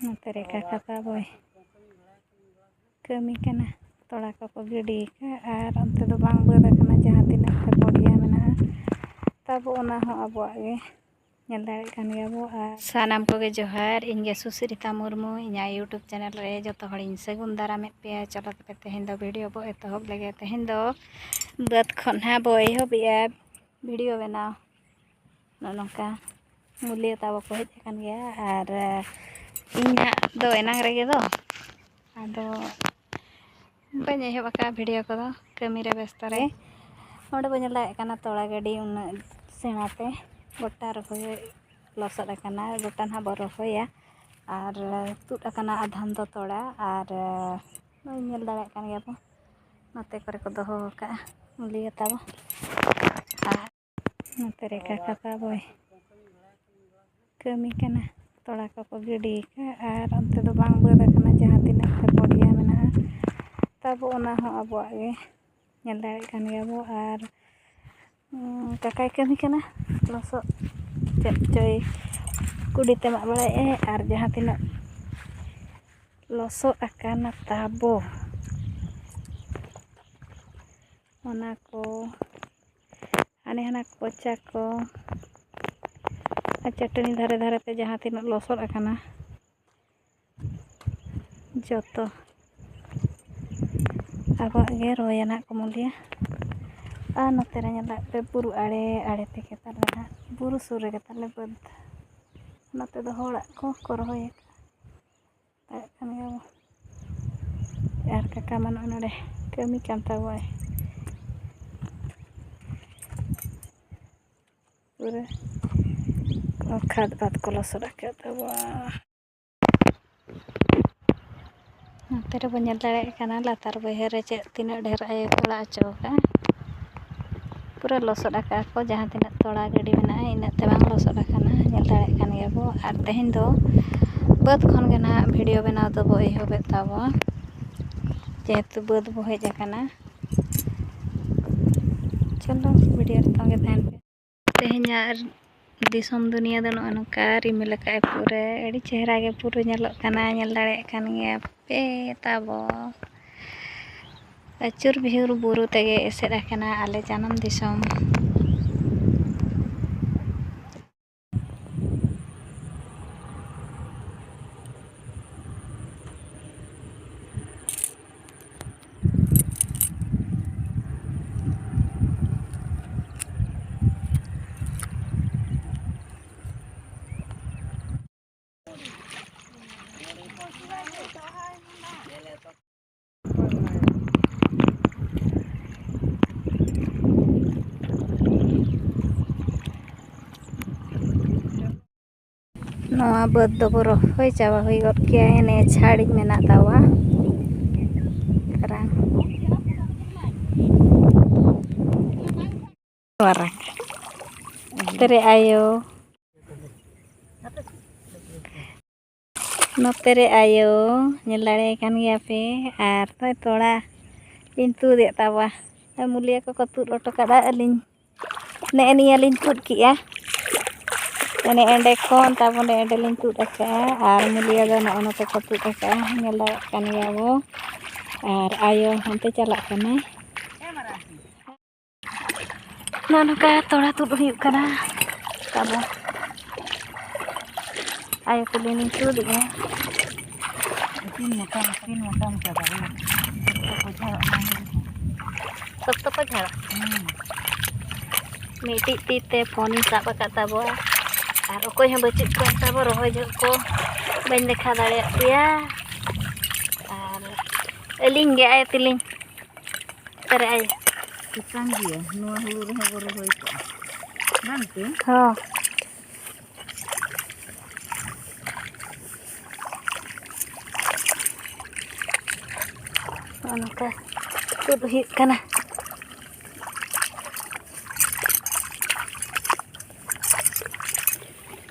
ᱱᱚᱛᱮ ᱨᱮ ᱠᱟᱠᱟ ᱛᱟᱵᱚᱭ ᱠᱟᱹᱢᱤ ᱠᱟᱱᱟ, ᱛᱚᱲᱟ ᱠᱚᱠᱚ ᱜᱤᱰᱤ ᱟᱠᱟᱫᱼᱟ ᱟᱨ ᱚᱱᱛᱮ ᱫᱚ ᱵᱟᱝ ᱵᱟᱹᱫ ᱟᱠᱟᱱᱟ ᱡᱟᱦᱟᱸ ᱛᱤᱱᱟᱹᱜ ᱯᱚᱲᱤᱭᱟ ᱢᱮᱱᱟᱜᱼᱟ ᱛᱟᱵᱚ ᱚᱱᱟ ᱦᱚᱸ ᱟᱵᱚᱣᱟᱜ ᱜᱮ ᱧᱮᱞ ᱫᱟᱲᱮᱭᱟᱜ ᱠᱟᱱ ᱜᱮᱭᱟᱵᱚ। ᱟᱨ ᱥᱟᱱᱟᱢ ᱠᱚᱜᱮ ᱡᱚᱦᱟᱨ, ᱤᱧ ᱜᱮ ᱥᱩᱥᱨᱤᱛᱟ ᱢᱩᱨᱢᱩ, ᱤᱧᱟᱹᱜ ᱤᱭᱩᱴᱩᱵᱽ ᱪᱮᱱᱮᱞ ᱨᱮ ᱡᱚᱛᱚ ᱦᱚᱲᱤᱧ ᱥᱟᱹᱜᱩᱱ ᱫᱟᱨᱟᱢᱮᱫ ᱯᱮᱭᱟ। ᱪᱚᱞᱚ ᱛᱚᱵᱮ ᱛᱮᱦᱮᱧ ᱫᱚ ᱵᱷᱤᱰᱤᱭᱳ ᱵᱚ ᱮᱛᱚᱦᱚᱵ ᱞᱮᱜᱮ। ᱛᱮᱦᱮᱧ ᱫᱚ ᱵᱟᱹᱫᱽ ᱠᱷᱚᱱ ᱦᱟᱸᱜ ᱵᱚ ᱮᱦᱚᱵᱮᱜᱼᱟ ᱵᱷᱤᱰᱤᱭᱳ ᱵᱮᱱᱟᱣ। ᱱᱚᱜᱼᱚ ᱱᱚᱝᱠᱟ ᱢᱩᱞᱤᱭᱟᱹ ᱛᱟᱵᱚ ᱠᱚ ᱦᱮᱡ ᱟᱠᱟᱱ ᱜᱮᱭᱟ ᱟᱨ ᱤᱧ ᱦᱟᱸᱜ ᱫᱚ ᱮᱱᱟᱝ ᱨᱮᱜᱮ ᱫᱚ ᱟᱫᱚ ᱵᱟᱹᱧ ᱮᱦᱚᱵ ᱟᱠᱟᱫᱼᱟ ᱵᱷᱤᱰᱤᱭᱳ ᱠᱚᱫᱚ, ᱠᱟᱹᱢᱤᱨᱮ ᱵᱮᱥᱛᱚ ᱨᱮ। ᱚᱸᱰᱮ ᱵᱚ ᱧᱮᱞ ᱫᱟᱲᱮᱭᱟᱜ ᱠᱟᱱᱟ ᱛᱚᱲᱟ ᱜᱟᱹᱰᱤ ᱩᱱᱟᱹᱜ ᱥᱮᱬᱟᱛᱮ ᱜᱚᱴᱟ ᱨᱚᱦᱚᱭ ᱞᱚᱥᱚᱫ ᱟᱠᱟᱱᱟ, ᱜᱚᱴᱟ ᱱᱟᱦᱟᱜ ᱵᱚ ᱨᱚᱦᱚᱭᱟ ᱟᱨ ᱛᱩᱫ ᱟᱠᱟᱱᱟ ᱟᱫᱷᱟᱱ ᱫᱚ ᱛᱚᱲᱟ ᱟᱨ ᱱᱚᱜᱼᱚᱭ ᱧᱮᱞ ᱫᱟᱲᱮᱭᱟᱜ ᱠᱟᱱ ᱜᱮᱭᱟ ᱵᱚ ᱱᱚᱛᱮ ᱠᱚᱨᱮ ᱠᱚ ᱫᱚᱦᱚ ᱟᱠᱟᱫᱼᱟ ᱢᱩᱞᱤᱭᱟᱹ ᱛᱟᱵᱚ। ᱟᱨ ᱱᱚᱛᱮ ᱨᱮ ᱠᱟᱠᱟ ᱛᱟᱵᱚᱭ ᱠᱟᱹᱢᱤ ᱠᱟᱱᱟ, ᱛᱚᱲᱟ ᱠᱚᱠᱚ ᱜᱤᱰᱤ ᱟᱠᱟᱫᱼᱟ ᱟᱨ ᱚᱱᱛᱮ ᱫᱚ ᱵᱟᱝ ᱵᱟᱹᱫ ᱟᱠᱟᱱᱟ ᱡᱟᱦᱟᱸ ᱛᱤᱱᱟᱹᱜ ᱯᱚᱲᱤᱭᱟ ᱢᱮᱱᱟᱜᱼᱟ ᱛᱟᱵᱚ ᱚᱱᱟ ᱦᱚᱸ ᱟᱵᱚᱣᱟᱜ ᱜᱮ ᱧᱮᱞ ᱫᱟᱲᱮᱭᱟᱜ ᱠᱟᱱ ᱜᱮᱭᱟᱵᱚ। ᱟᱨ ᱠᱟᱠᱟᱭ ᱠᱟᱹᱢᱤ ᱠᱟᱱᱟ, ᱞᱚᱥᱚᱫ ᱪᱮᱫ ᱪᱚᱭ ᱠᱩᱰᱤᱛᱮ ᱢᱟᱜ ᱵᱟᱲᱟᱭᱮᱫᱼᱟᱭ ᱟᱨ ᱡᱟᱦᱟᱸ ᱛᱤᱱᱟᱹᱜ ᱞᱚᱥᱚᱫ ᱟᱠᱟᱱᱟ ᱛᱟᱵᱚ ᱚᱱᱟ ᱠᱚ ᱦᱟᱱᱮ ᱦᱟᱱᱟ ᱠᱚᱪᱟ ᱠᱚ ᱟᱨ ᱪᱟᱹᱴᱟᱹᱱᱤ ᱫᱷᱟᱨᱮ ᱫᱷᱟᱨᱮᱛᱮ ᱡᱟᱦᱟᱸ ᱛᱤᱱᱟᱹᱜ ᱞᱚᱥᱚᱫ ᱟᱠᱟᱱᱟ ᱡᱚᱛᱚ ᱟᱵᱚᱣᱟᱜ ᱜᱮ ᱨᱚᱦᱚᱭᱟᱱᱟᱜ ᱠᱚ ᱢᱩᱞᱤᱭᱟ। ᱟᱨ ᱱᱚᱛᱮ ᱨᱮ ᱧᱮᱞᱚᱜ ᱯᱮ ᱵᱩᱨᱩ ᱟᱲᱮ ᱛᱮᱜᱮ ᱛᱟᱞᱮ ᱦᱟᱸᱜ ᱵᱩᱨᱩ ᱥᱩᱨ ᱨᱮᱜᱮ ᱛᱟᱞᱮ ᱵᱟᱹᱫᱽ, ᱱᱚᱛᱮ ᱫᱚ ᱦᱚᱲᱟᱜ ᱠᱚ ᱨᱚᱦᱚᱭ ᱫᱟᱲᱮᱭᱟᱜ ᱠᱟᱱ ᱜᱮᱭᱟᱵᱚ। ᱟᱨ ᱠᱟᱠᱟ ᱢᱟ ᱱᱚᱜᱼᱚᱭ ᱱᱚᱰᱮ ᱠᱟᱹᱢᱤ ᱠᱟᱱ ᱛᱟᱵᱚᱣᱟᱭ ᱯᱩᱨᱟᱹ ᱠᱷᱟᱫ ᱵᱟᱫ ᱠᱚ ᱞᱚᱥᱚᱫ ᱟᱠᱟᱫ ᱛᱟᱵᱚᱣᱟ। ᱱᱚᱛᱮ ᱨᱮᱵᱚᱱ ᱧᱮᱞ ᱫᱟᱲᱮᱭᱟᱜ ᱠᱟᱱᱟ ᱞᱟᱛᱟᱨ ᱵᱟᱹᱭᱦᱟᱹᱲ ᱨᱮ ᱪᱮᱫ ᱛᱤᱱᱟᱹᱜ ᱰᱷᱮᱨ ᱟᱭ ᱛᱚᱲᱟ ᱦᱚᱪᱚ ᱟᱠᱟᱫᱼᱟ, ᱯᱩᱨᱟᱹ ᱞᱚᱥᱚᱫ ᱟᱠᱟᱫ ᱠᱚ ᱡᱟᱦᱟᱸ ᱛᱤᱱᱟᱹᱜ ᱛᱚᱲᱟ ᱜᱟᱹᱰᱤ ᱢᱮᱱᱟᱜᱼᱟ ᱤᱱᱟᱹᱜ ᱛᱮ ᱵᱟᱝ ᱞᱚᱥᱚᱫ ᱟᱠᱟᱱᱟ, ᱧᱮᱞ ᱫᱟᱲᱮᱭᱟᱜ ᱠᱟᱱ ᱜᱮᱭᱟᱵᱚ। ᱟᱨ ᱛᱮᱦᱮᱧ ᱫᱚ ᱵᱟᱹᱫᱽ ᱠᱷᱚᱱ ᱜᱮ ᱱᱟᱦᱟᱜ ᱵᱷᱤᱰᱤᱭᱳ ᱵᱮᱱᱟᱣ ᱫᱚᱵᱚ ᱮᱦᱚᱵᱮᱫ ᱛᱟᱵᱚᱣᱟ, ᱡᱮᱦᱮᱛᱩ ᱵᱟᱹᱫᱽ ᱵᱚ ᱦᱮᱡ ᱟᱠᱟᱱᱟ। ᱪᱚᱞᱚ ᱵᱷᱤᱰᱤᱭᱳ ᱨᱮ ᱛᱚᱸᱜᱮ ᱛᱟᱦᱮᱱ ᱯᱮ। ᱛᱮᱦᱮᱧᱟᱜ ᱫᱤᱥᱚᱢ ᱫᱩᱱᱤᱭᱟᱹ ᱫᱚ ᱱᱚᱜᱼᱚ ᱱᱚᱝᱠᱟ ᱨᱤᱢᱤᱞ ᱟᱠᱟᱫᱼᱟᱭ ᱯᱩᱨᱟᱹ ᱟᱹᱰᱤ ᱪᱮᱦᱨᱟ ᱜᱮ ᱯᱩᱨᱟᱹ ᱧᱮᱞᱚᱜ ᱠᱟᱱᱟ, ᱧᱮᱞ ᱫᱟᱲᱮᱭᱟᱜ ᱠᱟᱱ ᱜᱮᱭᱟ ᱯᱮ ᱛᱟᱵᱚ ᱟᱹᱪᱩᱨ ᱵᱤᱦᱩᱨ ᱵᱩᱨᱩ ᱛᱮᱜᱮ ᱮᱥᱮᱫ ᱟᱠᱟᱱᱟ ᱟᱞᱮ ᱡᱟᱱᱟᱢ ᱫᱤᱥᱚᱢ। ᱱᱚᱣᱟ ᱵᱟᱹᱫᱽ ᱫᱚᱵᱚ ᱨᱚᱦᱚᱭ ᱪᱟᱵᱟ ᱦᱩᱭ ᱜᱚᱫ ᱠᱮᱜᱼᱟ, ᱮᱱᱮ ᱪᱷᱟᱲᱤᱡ ᱢᱮᱱᱟᱜ ᱛᱟᱵᱚᱣᱟ ᱨᱟᱱ ᱱᱚᱛᱮ ᱨᱮ ᱟᱭᱳ, ᱱᱚᱛᱮ ᱨᱮ ᱟᱭᱳ ᱧᱮᱞ ᱫᱟᱲᱮᱭᱟᱭ ᱠᱟᱱ ᱜᱮᱭᱟ ᱯᱮ ᱟᱨ ᱛᱚᱲᱟ ᱞᱤᱧ ᱛᱩᱫᱮᱫ ᱛᱟᱵᱚᱣᱟ, ᱢᱩᱞᱤᱭᱟᱹ ᱠᱚᱠᱚ ᱛᱩᱫ ᱦᱚᱴᱚ ᱠᱟᱫᱟ, ᱟᱹᱞᱤᱧ ᱱᱮᱜᱼᱮ ᱱᱤᱭᱟᱹ ᱞᱤᱧ ᱛᱩᱫ ᱠᱮᱜᱼᱟ, ᱮᱸᱰᱮ ᱠᱷᱚᱱ ᱛᱟᱵᱚᱱ ᱮᱸᱰᱮ ᱞᱤᱧ ᱛᱩᱫ ᱟᱠᱟᱫᱼᱟ ᱟᱨ ᱢᱩᱞᱤᱭᱟᱹ ᱫᱚ ᱱᱚᱜᱼᱚ ᱱᱚᱛᱮ ᱠᱚ ᱛᱩᱫ ᱟᱠᱟᱫᱼᱟ, ᱧᱮᱞ ᱫᱟᱲᱮᱭᱟᱜ ᱠᱟᱱ ᱜᱮᱭᱟ ᱵᱚ। ᱟᱨ ᱟᱭᱳ ᱦᱟᱱᱛᱮ ᱪᱟᱞᱟᱜ ᱠᱟᱱᱟᱭ, ᱱᱚᱜᱼᱚ ᱱᱚᱝᱠᱟ ᱛᱚᱲᱟ ᱛᱩᱫ ᱦᱩᱭᱩᱜ ᱠᱟᱱᱟ ᱛᱟᱵᱚ, ᱟᱭᱳ ᱛᱩᱞᱤᱧ ᱞᱤᱧ ᱛᱩᱫᱮᱜᱼᱟ। ᱥᱚᱠᱛᱚ ᱠᱚ ᱡᱷᱟᱲᱟ, ᱢᱤᱫᱴᱤᱡ ᱛᱤ ᱛᱮ ᱯᱷᱳᱱᱤᱧ ᱥᱟᱵ ᱟᱠᱟᱫ ᱛᱟᱵᱚᱣᱟ ᱟᱨ ᱚᱠᱚᱭ ᱦᱚᱸ ᱵᱟᱹᱪᱩᱜ ᱠᱚᱣᱟ ᱛᱟᱵᱚ ᱨᱚᱦᱚᱭ ᱡᱚᱦᱚᱜ ᱠᱚ ᱵᱟᱹᱧ ᱫᱮᱠᱷᱟᱣ ᱫᱟᱲᱮᱭᱟᱜ ᱯᱮᱭᱟ, ᱟᱨ ᱟᱹᱞᱤᱧ ᱜᱮ ᱟᱭᱳ ᱛᱤᱞᱤᱧ ᱛᱟᱨᱮ ᱟᱭᱳ ᱪᱮᱛᱟᱱ ᱜᱮᱭᱟ ᱱᱚᱣᱟ ᱦᱩᱲᱩ ᱨᱮᱦᱚᱸ ᱵᱚ ᱨᱚᱦᱚᱭ ᱠᱟᱜᱼᱟ ᱵᱟᱝ ᱛᱮ? ᱦᱚᱸ ᱱᱚᱜᱼᱚ ᱱᱚᱝᱠᱟ ᱛᱩᱫ ᱦᱩᱭᱩᱜ ᱠᱟᱱᱟ।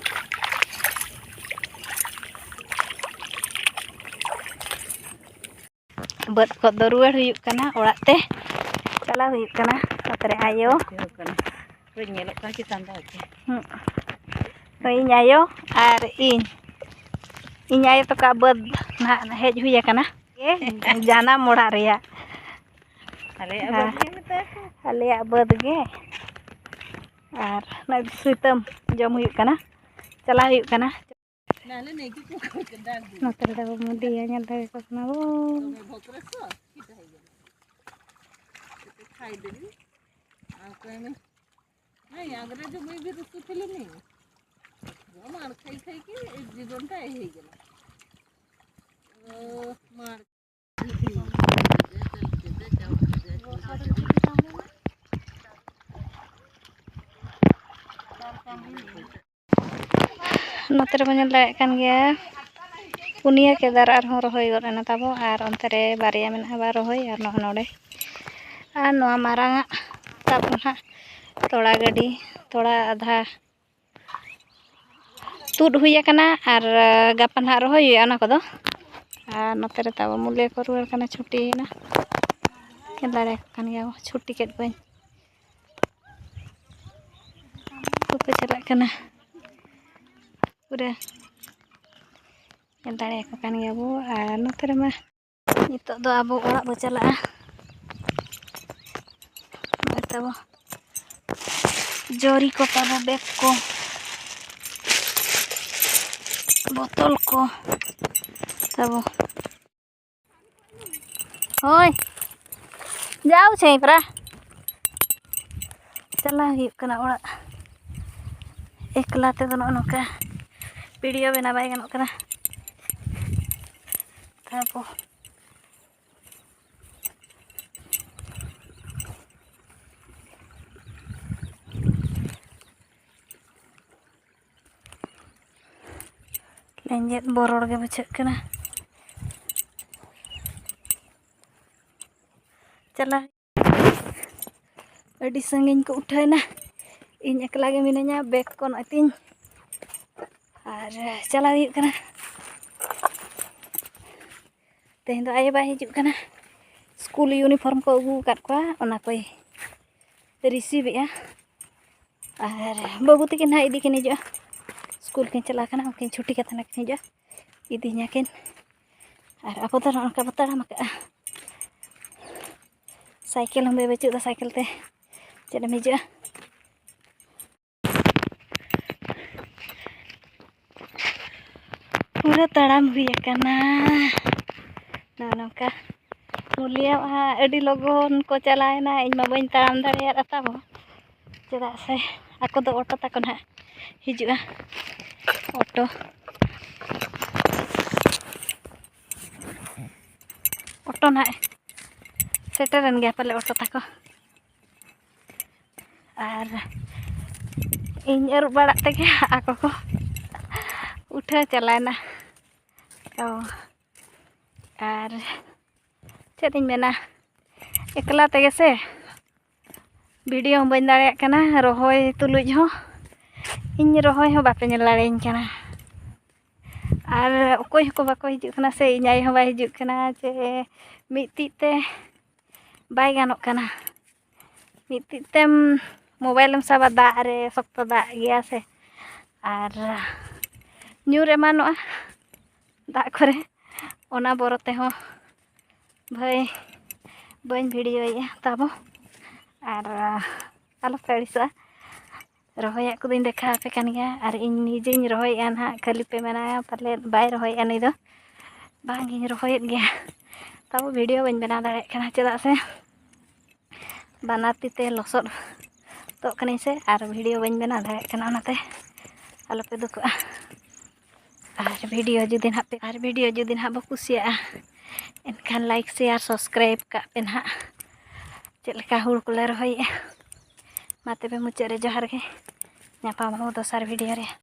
ᱵᱟᱹᱫᱽ ᱠᱷᱚᱡ ᱫᱚ ᱨᱩᱣᱟᱹᱲ ᱦᱩᱭᱩᱜ ᱠᱟᱱᱟ, ᱚᱲᱟᱜ ᱛᱮ ᱪᱟᱞᱟᱣ ᱦᱩᱭᱩᱜ ᱠᱟᱱᱟ। ᱱᱚᱛᱮ ᱨᱮ ᱟᱭᱳ ᱧᱮᱞᱚᱜ ᱠᱟᱱᱟ ᱪᱮᱛᱟᱱ ᱫᱚ ᱤᱧ ᱟᱭᱳ ᱟᱨ ᱤᱧ ᱤᱧ ᱟᱭᱳ ᱛᱟᱠᱚᱣᱟᱜ ᱵᱟᱹᱫᱽ ᱱᱟᱦᱟᱜ ᱦᱮᱡ ᱦᱩᱭ ᱟᱠᱟᱱᱟ ᱡᱟᱱᱟᱢ ᱚᱲᱟᱜ ᱨᱮᱭᱟᱜ ᱟᱞᱮᱭᱟᱜ ᱵᱟᱹᱫᱽ ᱜᱮ ᱢᱮᱛᱟᱭ ᱠᱚ ᱟᱞᱮᱭᱟᱜ ᱵᱟᱹᱫᱽ ᱜᱮ ᱟᱨ ᱱᱚᱜᱼᱚᱭ ᱥᱩᱭᱛᱟᱹᱢ ᱡᱚᱢ ᱦᱩᱭᱩᱜ ᱠᱟᱱᱟ ᱪᱟᱞᱟᱣ ᱦᱩᱭᱩᱜ ᱠᱟᱱᱟ नाले नहीं कि को डाल दे ᱱᱚᱛᱮ ᱨᱮ ᱫᱚ ᱢᱩᱰᱤᱭᱟ ᱧᱮᱞ ᱫᱟᱲᱮ ᱠᱚ ᱠᱟᱱᱟ ᱵᱚᱱ तो मैं भोकरे सो किटा है गया तो खाई देली आ कोई में नहीं अगर जो मैं भी रुक थली नहीं जो मार खाई खाई के जीवन टा है गया मार ᱱᱚᱛᱮ ᱨᱮᱵᱚᱱ ᱧᱮᱞ ᱫᱟᱲᱮᱭᱟᱜ ᱠᱟᱱ ᱜᱮᱭᱟ ᱯᱩᱱᱭᱟᱹ ᱠᱮᱫᱟᱨ ᱟᱨᱦᱚᱸ ᱨᱚᱦᱚᱭ ᱜᱚᱫ ᱮᱱᱟ ᱛᱟᱵᱚ ᱟᱨ ᱚᱱᱛᱮ ᱨᱮ ᱵᱟᱨᱭᱟ ᱢᱮᱱᱟᱜᱼᱟ ᱵᱟᱨ ᱨᱚᱦᱚᱭ ᱟᱨ ᱱᱚᱰᱮ ᱟᱨ ᱱᱚᱣᱟ ᱢᱟᱨᱟᱝᱟᱜ ᱛᱟᱵᱚ ᱱᱟᱦᱟᱜ ᱛᱚᱲᱟ ᱜᱟᱹᱰᱤ ᱛᱚᱲᱟ ᱟᱫᱷᱟ ᱛᱩᱫ ᱦᱩᱭ ᱟᱠᱟᱱᱟ ᱟᱨ ᱜᱟᱯᱟ ᱱᱟᱦᱟᱜ ᱨᱚᱦᱚᱭ ᱦᱩᱭᱩᱜᱼᱟ ᱚᱱᱟ ᱠᱚᱫᱚ ᱟᱨ ᱱᱚᱛᱮ ᱨᱮ ᱛᱟᱵᱚ ᱢᱩᱞᱤᱭᱟᱹ ᱠᱚ ᱨᱩᱣᱟᱹᱲ ᱠᱟᱱᱟ ᱪᱷᱩᱴᱤᱭᱮᱱᱟ ᱧᱮᱞ ᱫᱟᱲᱮᱭᱟᱠᱚ ᱠᱟᱱ ᱜᱮᱭᱟ ᱪᱷᱩᱴᱤ ᱠᱮᱫ ᱠᱚᱣᱟᱧ ᱠᱚ ᱪᱟᱞᱟᱜ ᱠᱟᱱᱟ ᱯᱩᱨᱟᱹ ᱧᱮᱞ ᱫᱟᱲᱮᱭᱟᱠᱚ ᱠᱟᱱ ᱜᱮᱭᱟ ᱵᱚ ᱟᱨ ᱱᱚᱛᱮ ᱨᱮᱢᱟ ᱱᱤᱛᱚᱜ ᱫᱚ ᱟᱵᱚ ᱚᱲᱟᱜ ᱵᱚ ᱪᱟᱞᱟᱜᱼᱟ ᱱᱚᱜᱼᱚᱭ ᱛᱟᱵᱚ ᱡᱚᱨᱤ ᱠᱚ ᱛᱟᱵᱚ ᱵᱮᱜᱽ ᱠᱚ ᱵᱳᱛᱚᱞ को तब होय जाओ छै परा चला हुई कना ओड़ा एकला ते दो नोका वीडियो बना बाय गनो कना तब लेंजेत बरोड़ के बुझाग कना चला अड़ी संगिन को उठाना इन एकला गे मिनाया बैग को नतीन और चला हुई कना तेहन दो आये बाय हिजुग कना स्कूल यूनिफॉर्म को अगू काट कोआ ओना कोई रिसीव ए और बाबू तकिन ना इदी किन हिजुआ स्कूल किन चला कना उनकिन छुट्टी कथा ना किन हिजुआ इदी नाकिन और अब तो नका बताड़ा मका साइकिल हम बचुदा साइकिल ते चेदम हिजुआ पूरा तड़ाम हुई कना नौका मुलिया अड़ी लगन को चलाएना इन मा बई तड़ाम दाड़ेया ताबो चेदा से आको दो ऑटो तक ना हिजुआ ऑटो ऑटो ना सेटरन गया पले ऑटो तक और इन अरुब बाड़ा तेगे आको को उठा चलाना तो और चेद मेना एकला तेगे से वीडियो बन दाड़े कना रोहय तुलुज हो इन रोहय हो बापे नेल दाड़ेन कना और अकोय को बाको हिजुग कना से इन आय हो बाय हिजुग कना जे मितिते बाय गानोक कना मितितेम मोबाइलम साबा दा रे सख्त दा गया से और न्यूर एमानोआ दा करे ओना बरते हो भाई बन भिडियो तब और आलो पेड़सा रहोया को दिन देखा पे कान गया और इन निजे रहोया ना खाली पे मेना पाले बाय रहोया नहीं दो बांगी रहोयत गया तब वीडियो बन बना दाड़े कना चेदा से बनाती ते लसद तो कनी से और वीडियो बन बना दाड़े कना ओनाते आलो पे दुखा और वीडियो जुदी ना बो कुसिया एनखान लाइक शेयर सब्सक्राइब का पे ना चेलका हुड़ को ले रहोया मा तबे मुचाद रे जोहार गे नापाम दोसर वीडियो रे।